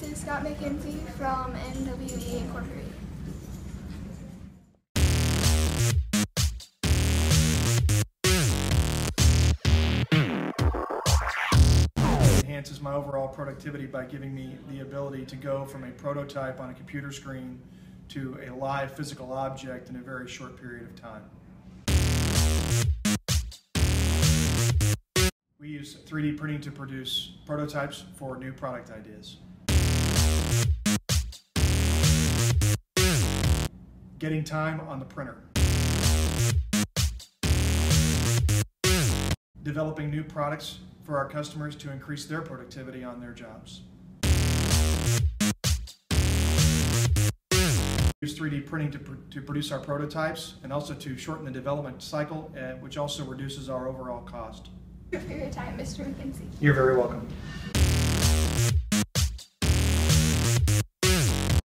This is Scott McKenzie from MWE Incorporated. It enhances my overall productivity by giving me the ability to go from a prototype on a computer screen to a live physical object in a very short period of time. We use 3D printing to produce prototypes for new product ideas. Getting time on the printer. Developing new products for our customers to increase their productivity on their jobs. We use 3D printing to produce our prototypes and also to shorten the development cycle, which also reduces our overall cost. Thank you for your time, Mr. McKenzie. You're very welcome.